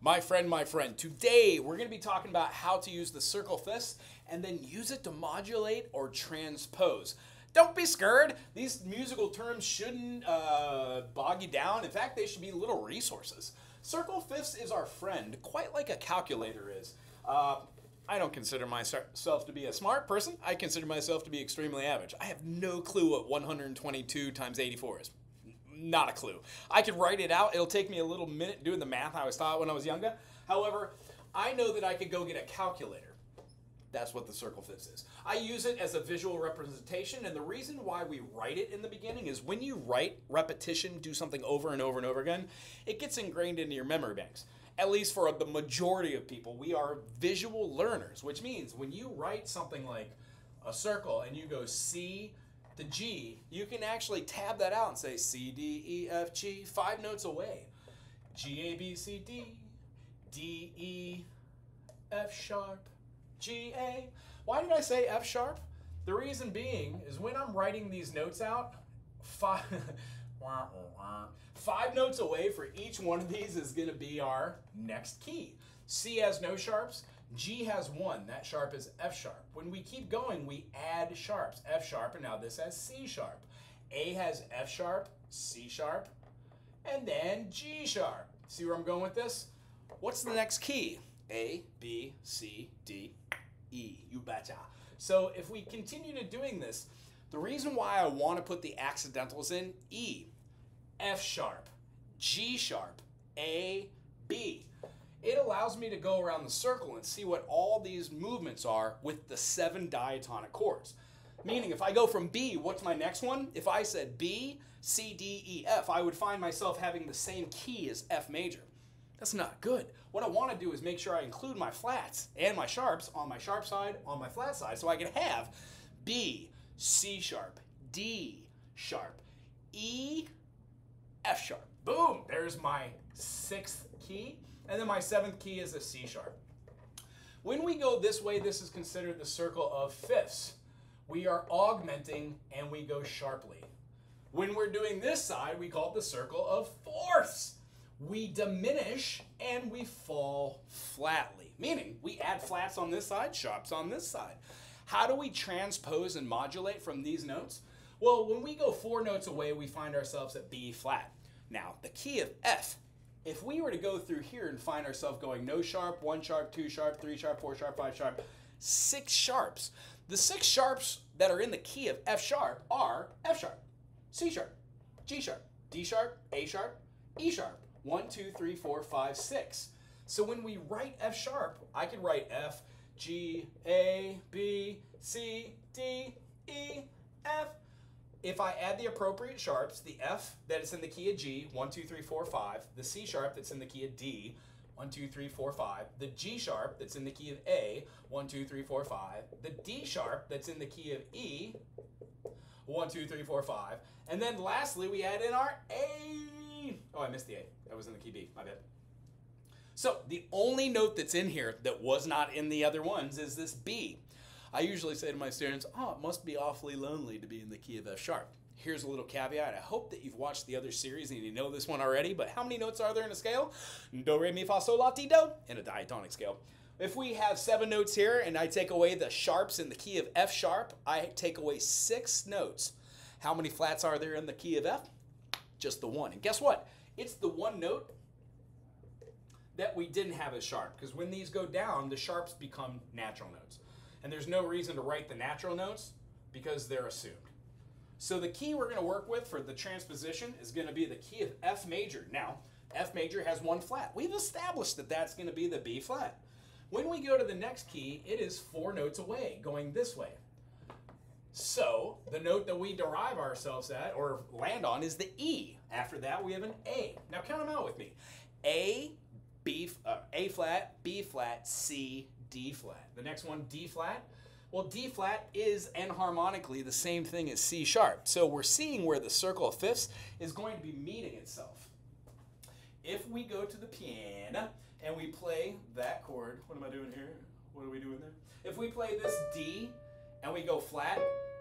My friend, today we're going to be talking about how to use the circle fifths and then use it to modulate or transpose. Don't be scared. These musical terms shouldn't bog you down. In fact, they should be little resources. Circle fifths is our friend, quite like a calculator is. I don't consider myself to be a smart person. I consider myself to be extremely average. I have no clue what 122 times 84 is. Not a clue. I could write it out. It'll take me a little minute doing the math I was taught when I was younger. However, I know that I could go get a calculator. That's what the circle fifths is. I use it as a visual representation, and the reason why we write it in the beginning is when you write repetition, do something over and over and over again, it gets ingrained into your memory banks. At least for the majority of people, we are visual learners, which means when you write something like a circle and you go C to G, you can actually tab that out and say C, D, E, F, G, 5 notes away. G, A, B, C, D, D, E, F sharp, G, A. Why did I say F sharp? The reason being is when I'm writing these notes out, 5 notes away for each one of these is going to be our next key. C has no sharps. G has 1. That sharp is F sharp. When we keep going, we add sharps. F sharp, and now this has C sharp. A has F sharp, C sharp, and then G sharp. See where I'm going with this? What's the next key? A, B, C, D, E. You betcha. So if we continue to doing this, the reason why I want to put the accidentals in, E, F sharp, G sharp, A, B. It allows me to go around the circle and see what all these movements are with the 7 diatonic chords. Meaning if I go from B, what's my next one? If I said B, C, D, E, F, I would find myself having the same key as F major. That's not good. What I want to do is make sure I include my flats and my sharps on my sharp side, on my flat side, so I can have B, C sharp, D sharp, E, F sharp. Boom! There's my 6th key. And then my 7th key is a C sharp. When we go this way, this is considered the circle of fifths. We are augmenting and we go sharply. When we're doing this side, we call it the circle of fourths. We diminish and we fall flatly, meaning we add flats on this side, sharps on this side. How do we transpose and modulate from these notes? Well, when we go 4 notes away, we find ourselves at B flat. Now, the key of F, if we were to go through here and find ourselves going no sharp, 1 sharp, 2 sharp, 3 sharp, 4 sharp, 5 sharp, 6 sharps. The 6 sharps that are in the key of F sharp are F sharp, C sharp, G sharp, D sharp, A sharp, E sharp. 1, 2, 3, 4, 5, 6. So when we write F sharp, I can write F, G, A, B, C, D, E, F. If I add the appropriate sharps, the F that is in the key of G, 1, 2, 3, 4, 5, the C sharp that's in the key of D, 1, 2, 3, 4, 5, the G sharp that's in the key of A, 1, 2, 3, 4, 5, the D sharp that's in the key of E, 1, 2, 3, 4, 5, and then lastly we add in our A. Oh, I missed the A. That was in the key B, my bad. So the only note that's in here that was not in the other ones is this B. I usually say to my students, oh, it must be awfully lonely to be in the key of F sharp. Here's a little caveat. I hope that you've watched the other series and you know this one already, but how many notes are there in a scale? Do, re, mi, fa, sol, la, ti, do, in a diatonic scale. If we have 7 notes here and I take away the sharps in the key of F sharp, I take away 6 notes. How many flats are there in the key of F? Just the 1. And guess what? It's the 1 note that we didn't have as sharp, because when these go down, the sharps become natural notes. And there's no reason to write the natural notes because they're assumed. So the key we're going to work with for the transposition is going to be the key of F major. Now, F major has 1 flat. We've established that that's going to be the B flat. When we go to the next key, it is 4 notes away, going this way. So the note that we derive ourselves at or land on is the E. After that, we have an A. Now count them out with me. A, B, A flat, B flat, C, D flat. The next one, D flat. Well, D flat is enharmonically the same thing as C sharp. So we're seeing where the circle of fifths is going to be meeting itself. If we go to the piano and we play that chord, what am I doing here? What are we doing there? If we play this D and we go flat,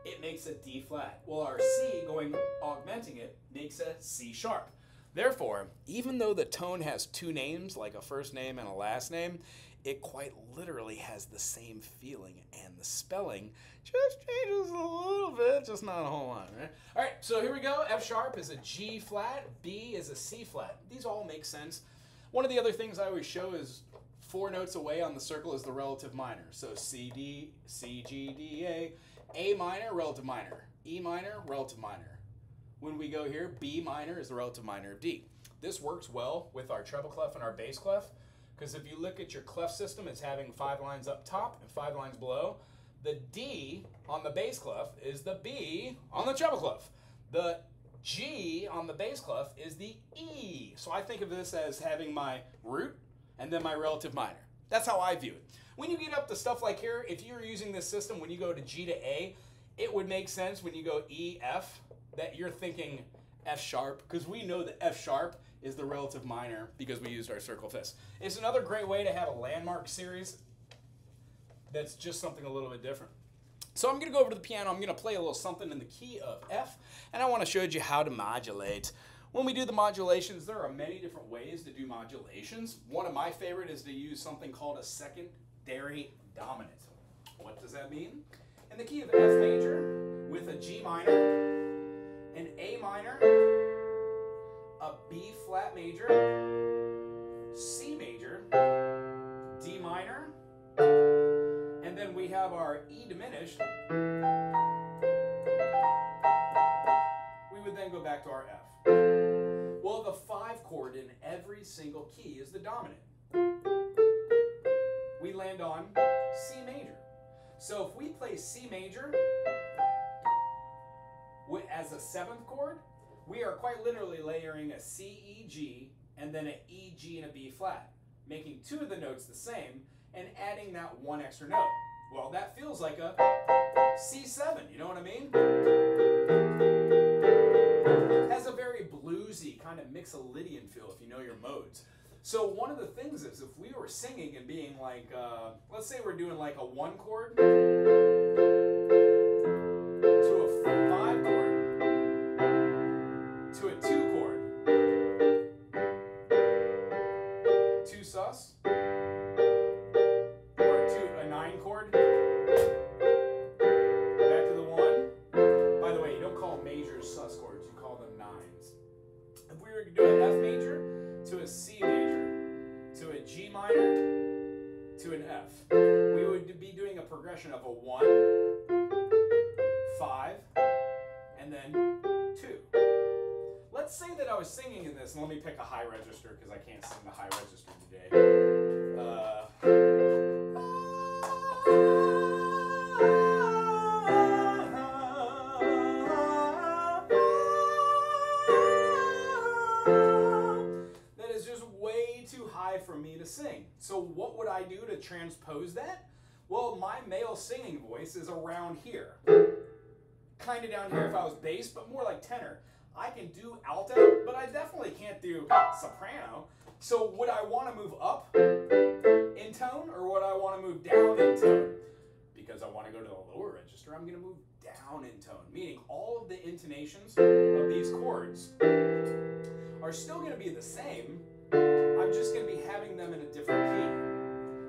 it makes a D flat. Well, our C, going augmenting it, makes a C sharp. Therefore, even though the tone has two names, like a first name and a last name, it quite literally has the same feeling, and the spelling just changes a little bit, just not a whole lot, right? All right, so here we go. F sharp is a G flat, B is a C flat. These all make sense. One of the other things I always show is 4 notes away on the circle is the relative minor. So C, D, C, G, D, A minor, relative minor, E minor, relative minor. When we go here, B minor is the relative minor of D. This works well with our treble clef and our bass clef, because if you look at your clef system, it's having 5 lines up top and 5 lines below. The D on the bass clef is the B on the treble clef. The G on the bass clef is the E. So I think of this as having my root and then my relative minor. That's how I view it. When you get up to stuff like here, if you're using this system, when you go to G to A, it would make sense when you go E, F, that you're thinking F sharp, because we know that F sharp is the relative minor because we used our circle fifths. It's another great way to have a landmark series that's just something a little bit different. So I'm going to go over to the piano. I'm going to play a little something in the key of F, and I want to show you how to modulate. When we do the modulations, there are many different ways to do modulations. One of my favorite is to use something called a secondary dominant. What does that mean? In the key of F major, with a G minor, an A minor, a B flat major, C major, D minor, and then we have our E diminished. We would then go back to our F. Well, the 5 chord in every single key is the dominant. We land on C major. So if we play C major as a 7th chord, we are quite literally layering a C, E, G, and then an E, G, and a B flat, making 2 of the notes the same and adding that 1 extra note. Well, that feels like a C7, you know what I mean? It has a very bluesy, kind of Mixolydian feel if you know your modes. So one of the things is, if we were singing and being like, let's say we're doing like a 1 chord to a 5 chord to a 2 chord, 2 sus, or a 9 chord, back to the 1. By the way, you don't call majors sus chords, you call them 9s. If we were to do an F major to a C major, to a G minor, to an F, we would be doing a progression of a 1, 5, and then 2. Let's say that I was singing in this, and let me pick a high register because I can't sing the high register today. That is just way too high for me to sing. So what would I do to transpose that? Well, my male singing voice is around here. Kind of down here if I was bass, but more like tenor. I can do alto, but I definitely can't do soprano. So would I want to move up in tone, or would I want to move down in tone? Because I want to go to the lower register, I'm going to move down in tone, meaning all of the intonations of these chords are still going to be the same. I'm just going to be having them in a different key.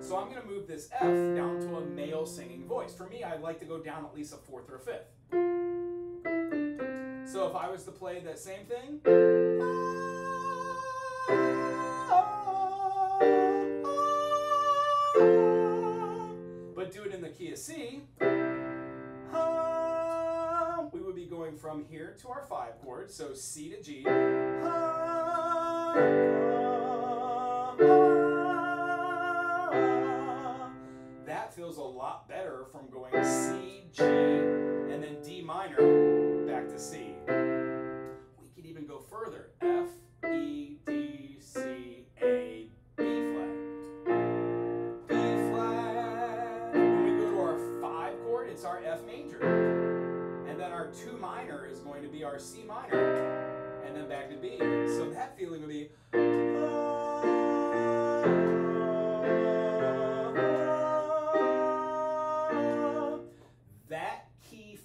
So I'm going to move this F down to a male singing voice. For me, I'd like to go down at least a 4th or a 5th. So if I was to play that same thing, but do it in the key of C, we would be going from here to our 5 chord, so C to G. That feels a lot better from going C, G, and then D minor back to C. We could even go further. F, E, D, C, A, B flat. B flat. When we go to our 5 chord, it's our F major. And then our 2 minor is going to be our C minor. And then back to B. So that feeling would be that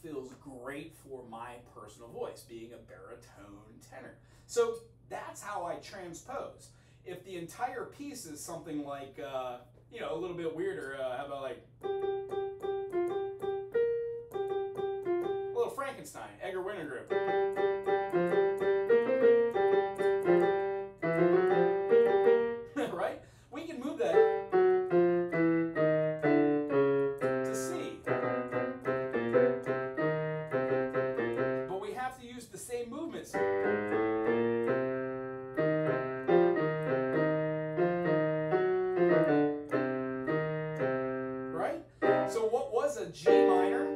feels great for my personal voice, being a baritone tenor. So That's how I transpose. If the entire piece is something like, you know, a little bit weirder, how about like a little Frankenstein, Edgar Winter Group. Right? We can move that to C. But we have to use the same movements. Right? So what was a G minor,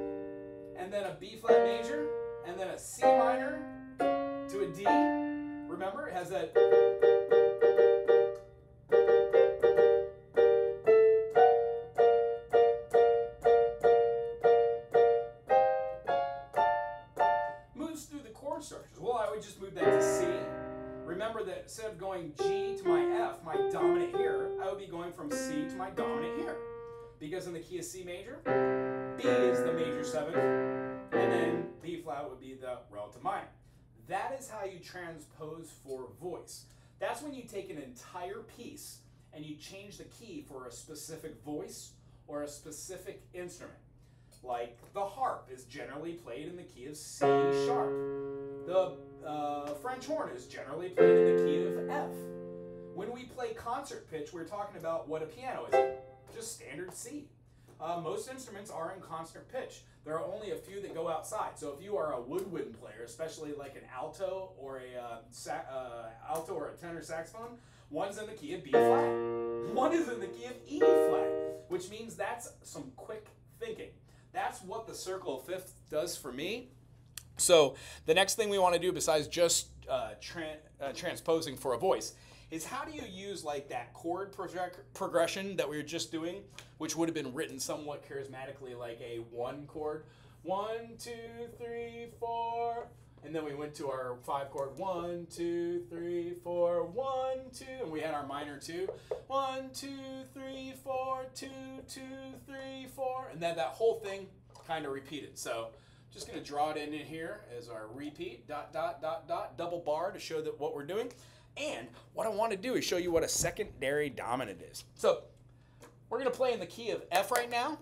and then a B flat major, and then a C minor to a D? Remember, it has that. Moves through the chord structures. Well, I would just move that to C. Remember that instead of going G to my F, my dominant here, I would be going from C to my dominant here. Because in the key of C major, B is the major seventh, and then B flat would be the relative minor. That is how you transpose for voice. That's when you take an entire piece and you change the key for a specific voice or a specific instrument. Like the harp is generally played in the key of C sharp. The French horn is generally played in the key of F. When we play concert pitch, we're talking about what a piano is in. Just standard C. Most instruments are in concert pitch. There are only a few that go outside. So if you are a woodwind player, especially like an alto or a tenor saxophone, one's in the key of B flat. One is in the key of E flat, which means that's some quick thinking. That's what the circle of fifth does for me. So the next thing we want to do besides just transposing for a voice is how do you use like that chord progression that we were just doing, which would have been written somewhat charismatically like a 1 chord. 1, 2, 3, 4. And then we went to our 5 chord. 1, 2, 3, 4, 1, 2. And we had our minor 2. 1, 2, 3, 4, 2, 2, 3, 4. And then that whole thing kind of repeated. So just going to draw it in here as our repeat, dot, dot, dot, dot, double bar to show that what we're doing. And what I want to do is show you what a secondary dominant is. So we're going to play in the key of F right now.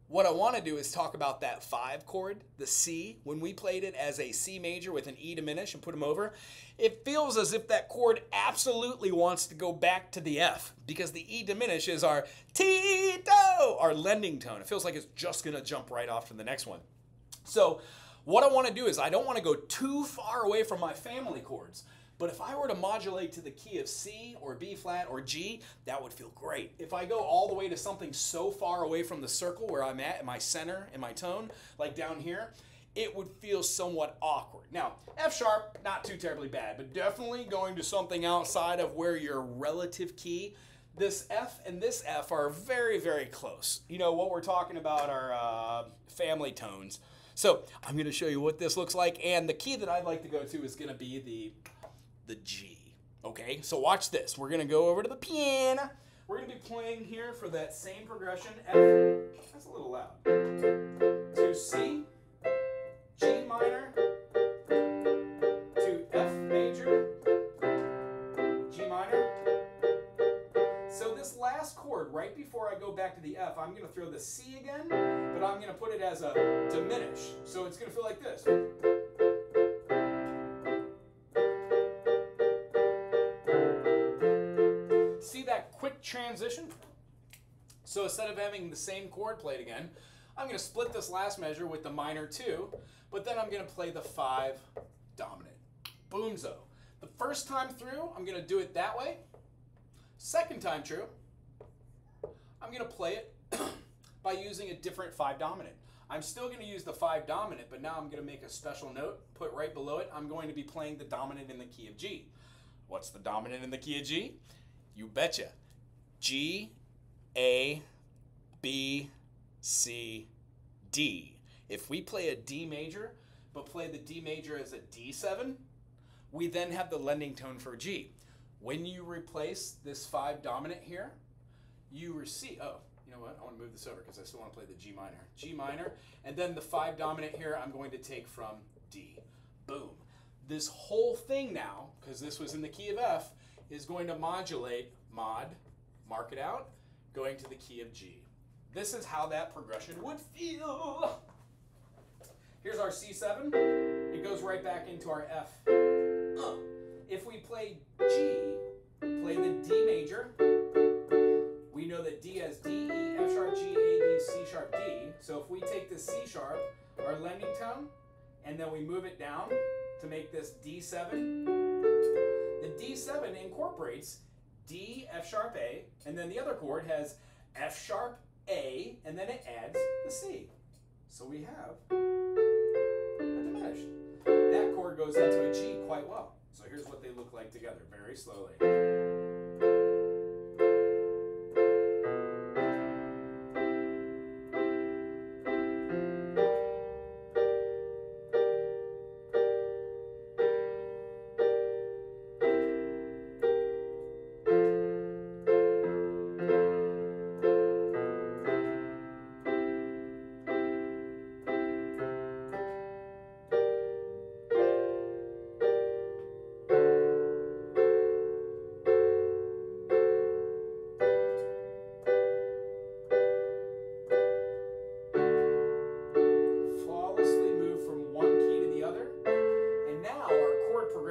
What I want to do is talk about that 5 chord, the C. When we played it as a C major with an E diminished and put them over, it feels as if that chord absolutely wants to go back to the F because the E diminished is our Tito, our lending tone. It feels like it's just going to jump right off to the next one. So what I want to do is I don't want to go too far away from my family chords. But if I were to modulate to the key of C or B flat or G, that would feel great. If I go all the way to something so far away from the circle where I'm at, my center and my tone, like down here, it would feel somewhat awkward. Now, F sharp, not too terribly bad, but definitely going to something outside of where your relative key, this F and this F are very, very close. You know, what we're talking about are family tones. So I'm going to show you what this looks like, and the key that I'd like to go to is going to be the G. Okay, so watch this. We're going to go over to the piano. We're going to be playing here for that same progression. F, that's a little loud. To C, G minor, to F major, G minor. So this last chord, right before I go back to the F, I'm going to throw the C again, but I'm going to put it as a diminish. So it's going to feel like this. See that quick transition? So instead of having the same chord played again, I'm going to split this last measure with the minor 2, but then I'm going to play the 5 dominant. Boomzo. The first time through, I'm going to do it that way. Second time through, I'm going to play it by using a different 5 dominant. I'm still going to use the 5 dominant, but now I'm going to make a special note, put right below it. I'm going to be playing the dominant in the key of G. What's the dominant in the key of G? You betcha. G, A, B, C, D. If we play a D major, but play the D major as a D7, we then have the lending tone for G. When you replace this 5 dominant here, you receive, oh, you know what? I want to move this over because I still want to play the G minor. G minor, and then the 5 dominant here I'm going to take from D. Boom. This whole thing now, because this was in the key of F, is going to modulate, mod, mark it out, going to the key of G. This is how that progression would feel. Here's our C7. It goes right back into our F. If we play G, play the D major, we know that D has D, E, F sharp, G, A, B, C sharp, D. So if we take the C sharp, our lending tone, and then we move it down to make this D7, the D7 incorporates D, F sharp, A, and then the other chord has F sharp, A, and then it adds the C. So we have a diminished. That chord goes into a G quite well. So here's what they look like together, very slowly.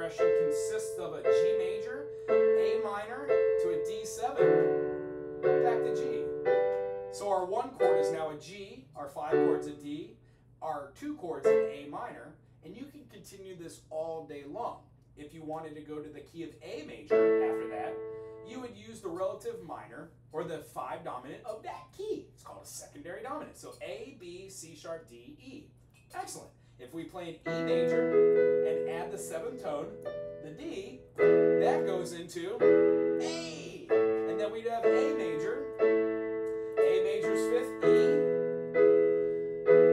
Consists of a G major, A minor to a D7, back to G. So our one chord is now a G, our 5 chords a D, our 2 chords an A minor, and you can continue this all day long. If you wanted to go to the key of A major after that, you would use the relative minor or the 5 dominant of that key. It's called a secondary dominant. So A, B, C sharp, D, E. Excellent. If we play an E major and add the 7th tone, the D, that goes into A. And then we'd have A major. A major's 5th, E.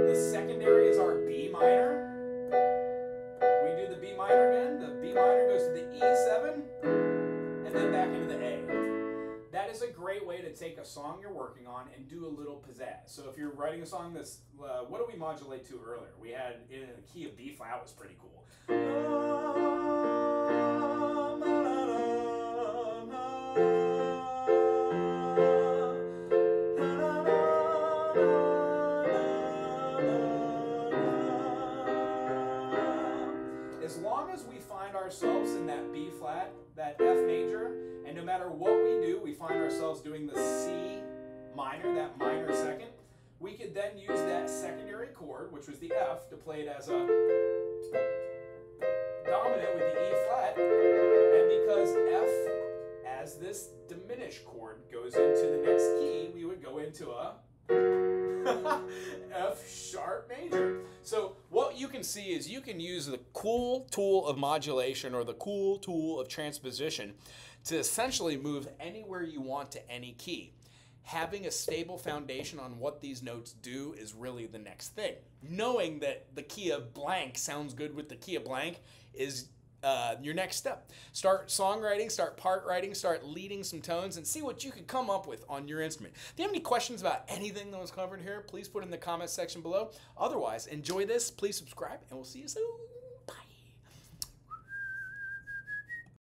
The secondary is our B minor. We do the B minor again. The B minor goes to the E7 and then back into the A. That is a great way to take a song you're working on and do a little pizzazz. So if you're writing a song that's, what did we modulate to earlier? We had in the key of B flat, was pretty cool. As long as we find ourselves in that B flat, that F major, and no matter what we do, we find ourselves doing the C minor, that minor second, we could then use that secondary chord, which was the F, to play it as a dominant with the E flat. And because F, as this diminished chord, goes into the next key, we would go into a F sharp major. So what you can see is you can use the cool tool of modulation or the cool tool of transposition to essentially move anywhere you want to any key. Having a stable foundation on what these notes do is really the next thing. Knowing that the key of blank sounds good with the key of blank is your next step. Start songwriting, start part writing, start leading some tones, and see what you can come up with on your instrument. If you have any questions about anything that was covered here, please put it in the comment section below. Otherwise, enjoy this, please subscribe, and we'll see you soon.